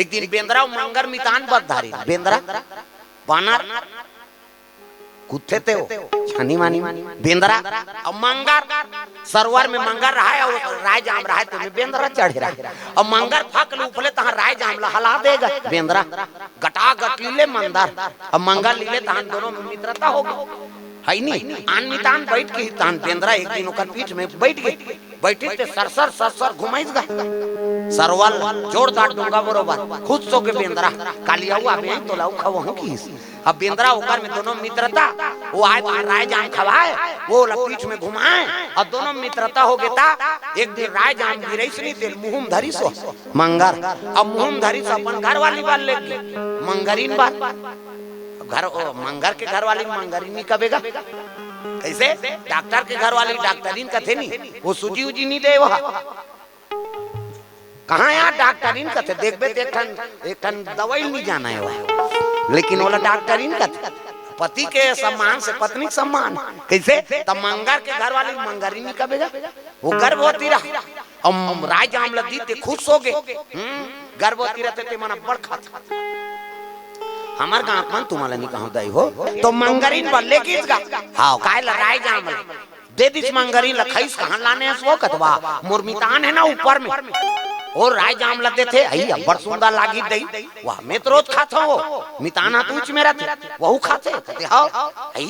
एक दिन बेंद्रा मंगर मितान बदधारी बेंद्रा बानर कुत्ते थे वो छानी मानी बेंद्रा अब मंगर सरोवर में मंगर रहा है और राय जाम रहा है तो बेंद्रा चढ़ रहा है। अब मंगर फक लूफले तहां राय जाम हला देगा बेंद्रा गटा गट लीले मंदर अब मंगर लीले तहां दोनों में मित्रता होगी है नहीं आन मितान बैठ के तान बेंद्रा एक दिन ओकर पीठ में बैठ गए बैठे ते सरसर सरसर घुमाइस गए सरवल जोरदार डोंगा बरोबर खुद सो के बेंद्रा कालिया हुआ बें तो लाउ खवो हूं की अब बेंद्रा ओकर में दोनों मित्रता वो आए तो राय जाम खवाए वो पीठ में घुमाए और दोनों मित्रता हो गया एक दिन राय जाम गिरैस नहीं तेल मुंह धरी सो मंगर अब मुंह धरी सो अपन घर वाली बात ले मंगरीन बात घर मंगर के घर वाली मंगरीनी कबेगा कैसे डॉक्टर के घर वाली डॉक्टरीन का थे नहीं वो सूजी उजी नहीं दे वहां कहाँ यार डॉक्टरीन का थे देख बे एक टन दवाई नहीं जाना है वह लेकिन वाला डॉक्टरीन का थे पति के सम्मान से पत्नी सम्मान कैसे तब मंगर के घर वाली मंगरीनी कबेगा वो गर्भवती रहा अब राय जाम लगी थे खुश हो गए गर्भवती रहते थे मना बड़ खाता हमार गांव मन तुम्हारा नहीं कहूं दई हो तो मंगरीन बल्ले किस गा हां काय लड़ाई जाम दे दिस मंगरीन लखैस कहां लाने है वो कतवा मुरमितान है ना ऊपर में और राय जाम लदे थे आई बड़ सुंदर लागी दई वाह मैं तो रोज खाता हो मिताना तूच मेरा थे वहू खाते हां आई